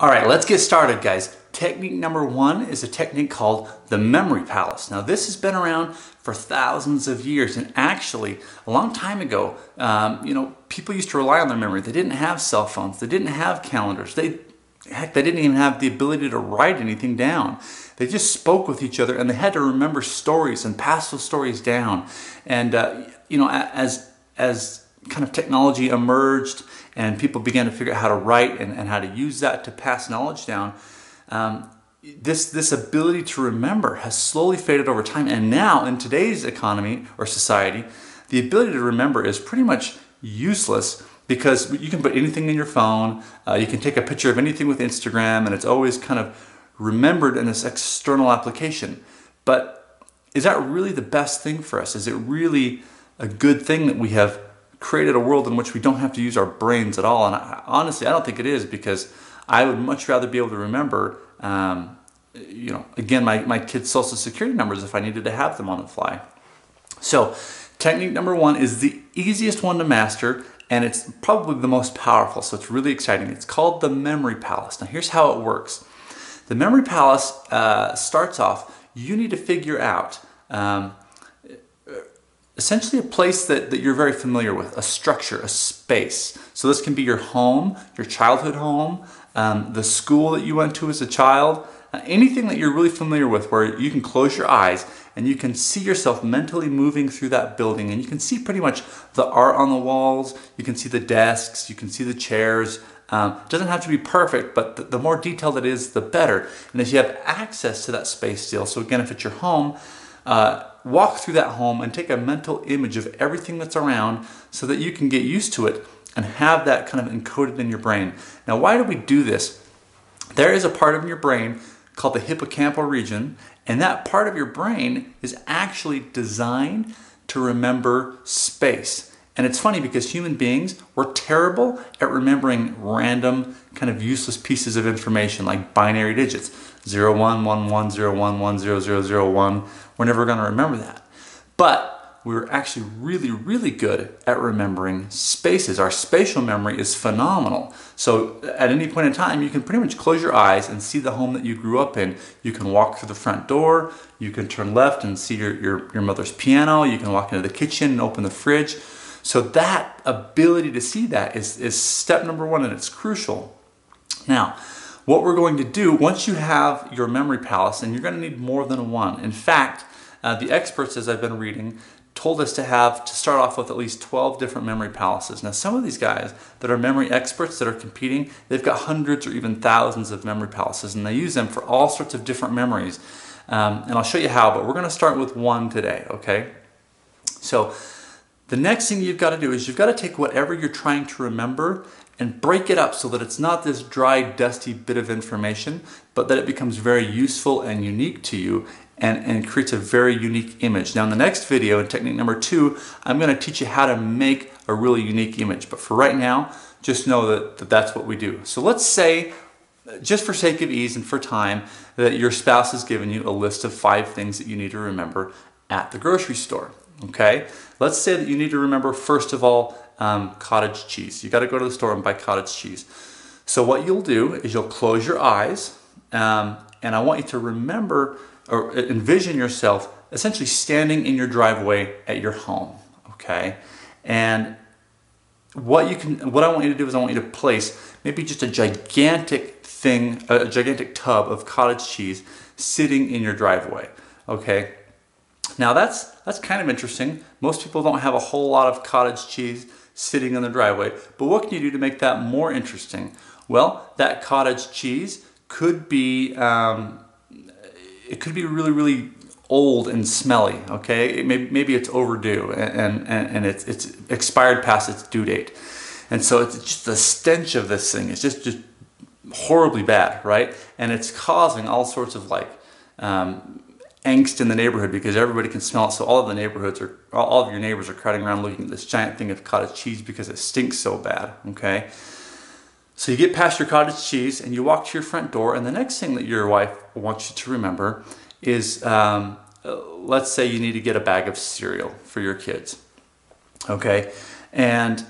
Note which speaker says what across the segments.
Speaker 1: All right, let's get started, guys. Technique number one is a technique called the memory palace. Now, this has been around for thousands of years, and actually, a long time ago, people used to rely on their memory. They didn't have cell phones. They didn't have calendars. Heck, they didn't even have the ability to write anything down. They just spoke with each other, and they had to remember stories and pass those stories down. And as kind of technology emerged and people began to figure out how to write and how to use that to pass knowledge down, this ability to remember has slowly faded over time. And now in today's economy or society, the ability to remember is pretty much useless because you can put anything in your phone. You can take a picture of anything with Instagram and it's always kind of remembered in this external application. But is that really the best thing for us? Is it really a good thing that we have created a world in which we don't have to use our brains at all? And honestly, I don't think it is, because I would much rather be able to remember, again, my kids' social security numbers if I needed to have them on the fly. So technique number one is the easiest one to master, and it's probably the most powerful, so it's really exciting. It's called the memory palace. Now here's how it works. The memory palace starts off, you need to figure out essentially a place that you're very familiar with, a structure, a space. So this can be your home, your childhood home, the school that you went to as a child, anything that you're really familiar with where you can close your eyes and you can see yourself mentally moving through that building, and you can see pretty much the art on the walls, you can see the desks, you can see the chairs. It doesn't have to be perfect, but the more detailed it is, the better. And if you have access to that space still, so again, if it's your home, walk through that home and take a mental image of everything that's around so that you can get used to it and have that kind of encoded in your brain. Now, why do we do this? There is a part of your brain called the hippocampal region, and that part of your brain is actually designed to remember space. And it's funny because human beings, we're terrible at remembering random kind of useless pieces of information like binary digits. 0, 1, 1, 1, 0, 1, 1, 0, 0, 0, 1. We're never going to remember that. But we're actually really, really good at remembering spaces. Our spatial memory is phenomenal. So at any point in time, you can pretty much close your eyes and see the home that you grew up in. You can walk through the front door. You can turn left and see your mother's piano. You can walk into the kitchen and open the fridge. So that ability to see that is step number one, and it's crucial. Now, what we're going to do, once you have your memory palace, and you're going to need more than one. In fact, the experts, as I've been reading, told us to start off with at least 12 different memory palaces. Now, some of these guys that are memory experts that are competing, they've got hundreds or even thousands of memory palaces, and they use them for all sorts of different memories. And I'll show you how, but we're going to start with one today, okay? So the next thing you've got to do is you've got to take whatever you're trying to remember and break it up so that it's not this dry, dusty bit of information, but that it becomes very useful and unique to you and creates a very unique image. Now in the next video, in technique number two, I'm going to teach you how to make a really unique image. But for right now, just know that that's what we do. So let's say, just for sake of ease and for time, that your spouse has given you a list of 5 things that you need to remember at the grocery store. Okay? Let's say that you need to remember, first of all, cottage cheese. You got to go to the store and buy cottage cheese. So what you'll do is you'll close your eyes, and I want you to remember or envision yourself essentially standing in your driveway at your home. Okay? And what I want you to do is I want you to place maybe just a gigantic tub of cottage cheese sitting in your driveway. Okay? Now that's kind of interesting. Most people don't have a whole lot of cottage cheese sitting in the driveway, but what can you do to make that more interesting? Well, that cottage cheese could be it could be really, really old and smelly. Okay, maybe it's overdue and it's expired past its due date, and so it's just the stench of this thing is just horribly bad, right? And it's causing all sorts of angst in the neighborhood because everybody can smell it. So all of your neighbors are crowding around looking at this giant thing of cottage cheese because it stinks so bad. Okay, so you get past your cottage cheese and you walk to your front door, and the next thing that your wife wants you to remember is, let's say you need to get a bag of cereal for your kids. Okay, and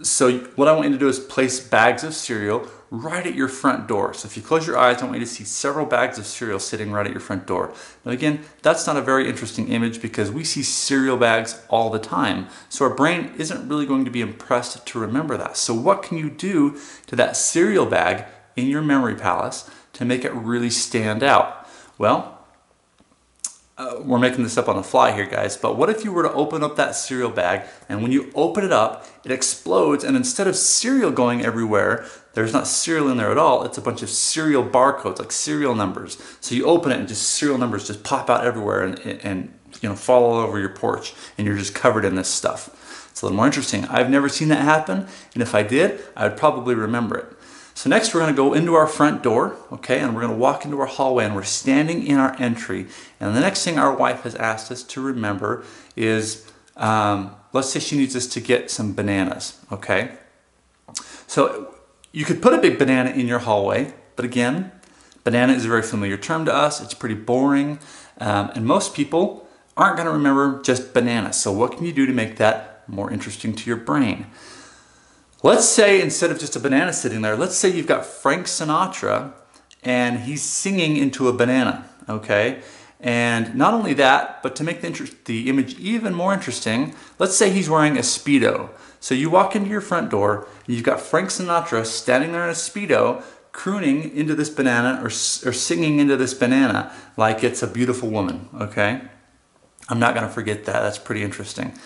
Speaker 1: So what I want you to do is place bags of cereal right at your front door. So if you close your eyes, I want you to see several bags of cereal sitting right at your front door. But again, that's not a very interesting image because we see cereal bags all the time. So our brain isn't really going to be impressed to remember that. So what can you do to that cereal bag in your memory palace to make it really stand out? Well, we're making this up on the fly here, guys, but what if you were to open up that cereal bag, and when you open it up, it explodes, and instead of cereal going everywhere, there's not cereal in there at all, it's a bunch of cereal barcodes, like serial numbers. So you open it and just serial numbers just pop out everywhere and fall all over your porch, and you're just covered in this stuff. It's a little more interesting. I've never seen that happen, and if I did, I would probably remember it. So next we're going to go into our front door, okay, and we're going to walk into our hallway, and we're standing in our entry. And the next thing our wife has asked us to remember is, let's say she needs us to get some bananas, okay? So you could put a big banana in your hallway, but again, banana is a very familiar term to us. It's pretty boring, and most people aren't going to remember just banana. So what can you do to make that more interesting to your brain? Let's say instead of just a banana sitting there, let's say you've got Frank Sinatra and he's singing into a banana, okay? And not only that, but to make the image even more interesting, let's say he's wearing a Speedo. So you walk into your front door and you've got Frank Sinatra standing there in a Speedo crooning into this banana or singing into this banana like it's a beautiful woman, okay? I'm not going to forget that. That's pretty interesting.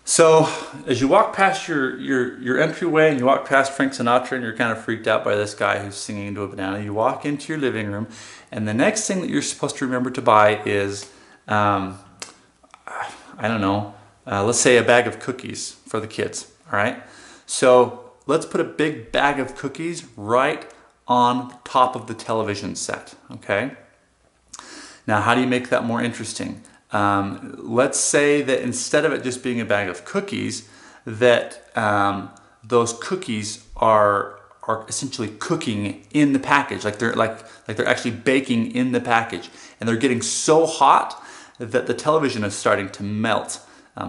Speaker 1: So as you walk past your entryway and you walk past Frank Sinatra and you're kind of freaked out by this guy who's singing into a banana, you walk into your living room, and the next thing that you're supposed to remember to buy is, I don't know, let's say a bag of cookies for the kids, all right? So let's put a big bag of cookies right on top of the television set, okay? Now, how do you make that more interesting? Let's say that instead of it just being a bag of cookies, that those cookies are essentially cooking in the package, like they're actually baking in the package, and they're getting so hot that the television is starting to melt.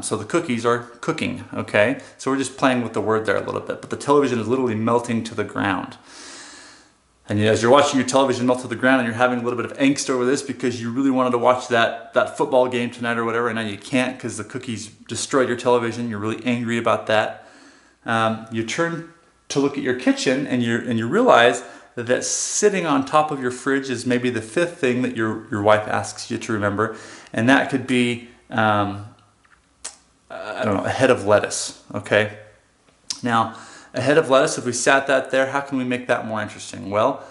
Speaker 1: So the cookies are cooking, okay? So we're just playing with the word there a little bit, but the television is literally melting to the ground. And as you're watching your television melt to the ground and you're having a little bit of angst over this because you really wanted to watch that football game tonight or whatever, and now you can't because the cookies destroyed your television, you're really angry about that. You turn to look at your kitchen and you realize that sitting on top of your fridge is maybe the fifth thing that your wife asks you to remember, and that could be, I don't know, a head of lettuce, okay? Now, a head of lettuce, if we sat that there, how can we make that more interesting? Well,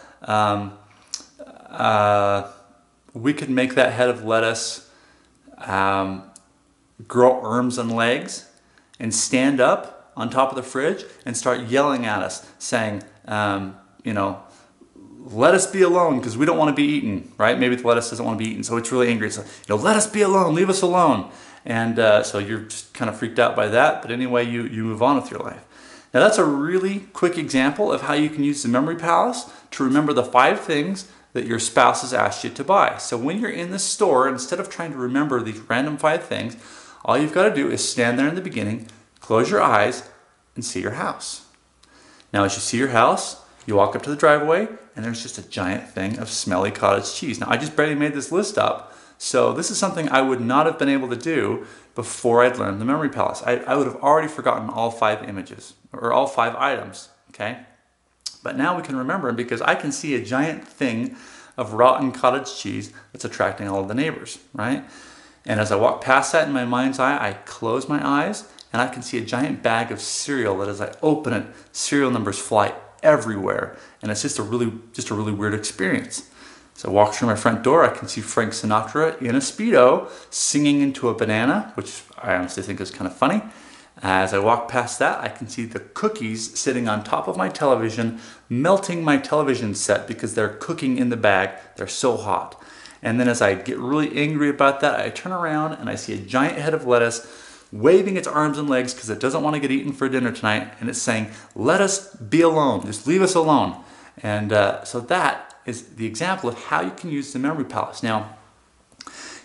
Speaker 1: we could make that head of lettuce grow arms and legs and stand up on top of the fridge and start yelling at us, saying, let us be alone because we don't want to be eaten, right? Maybe the lettuce doesn't want to be eaten, so it's really angry. So, let us be alone, leave us alone. And so you're just kind of freaked out by that, but anyway, you move on with your life. Now that's a really quick example of how you can use the memory palace to remember the 5 things that your spouse has asked you to buy. So when you're in the store, instead of trying to remember these random 5 things, all you've got to do is stand there in the beginning, close your eyes, and see your house. Now as you see your house, you walk up to the driveway, and there's just a giant thing of smelly cottage cheese. Now I just barely made this list up, so this is something I would not have been able to do before I'd learned the memory palace. I would have already forgotten all 5 images, or all 5 items, okay? But now we can remember them because I can see a giant thing of rotten cottage cheese that's attracting all of the neighbors, right? And as I walk past that in my mind's eye, I close my eyes and I can see a giant bag of cereal that as I open it, cereal numbers fly everywhere. And it's just a really weird experience. So I walk through my front door, I can see Frank Sinatra in a Speedo singing into a banana, which I honestly think is kind of funny. As I walk past that, I can see the cookies sitting on top of my television, melting my television set because they're cooking in the bag. They're so hot. And then as I get really angry about that, I turn around and I see a giant head of lettuce waving its arms and legs because it doesn't want to get eaten for dinner tonight. And it's saying, let us be alone. Just leave us alone. And so that is the example of how you can use the memory palace. Now,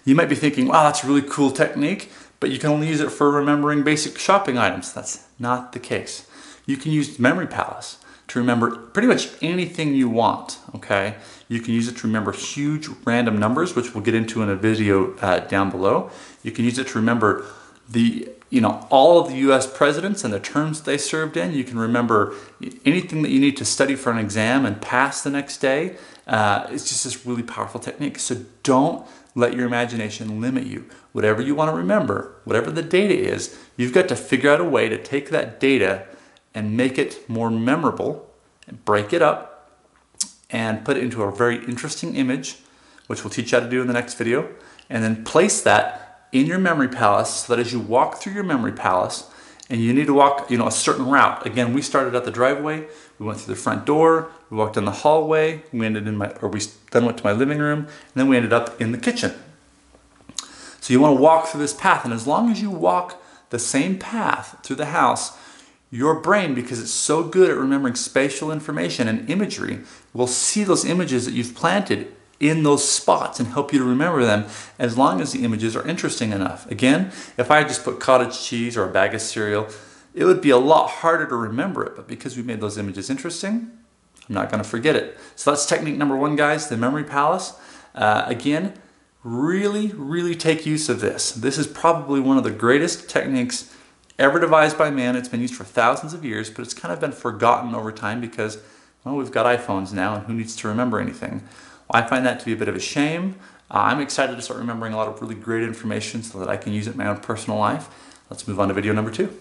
Speaker 1: you might be thinking, wow, that's a really cool technique, but you can only use it for remembering basic shopping items. That's not the case. You can use Memory Palace to remember pretty much anything you want, okay? You can use it to remember huge random numbers, which we'll get into in a video down below. You can use it to remember all of the US presidents and the terms they served in. You can remember anything that you need to study for an exam and pass the next day. It's just this really powerful technique. So don't let your imagination limit you. Whatever you want to remember, whatever the data is, you've got to figure out a way to take that data and make it more memorable, and break it up, and put it into a very interesting image, which we'll teach you how to do in the next video, and then place that in your Memory Palace so that as you walk through your Memory Palace, and you need to walk a certain route. Again, we started at the driveway, we went through the front door, we walked in the hallway, we then went to my living room, and then we ended up in the kitchen. So you want to walk through this path, and as long as you walk the same path through the house, your brain, because it's so good at remembering spatial information and imagery, will see those images that you've planted in those spots and help you to remember them as long as the images are interesting enough. Again, if I just put cottage cheese or a bag of cereal, it would be a lot harder to remember it, but because we made those images interesting, I'm not going to forget it. So that's technique number 1, guys, the Memory Palace. Again, really take use of this. This is probably one of the greatest techniques ever devised by man. It's been used for thousands of years, but it's kind of been forgotten over time because, well, we've got iPhones now, and who needs to remember anything? Well, I find that to be a bit of a shame. I'm excited to start remembering a lot of really great information so that I can use it in my own personal life. Let's move on to video number 2.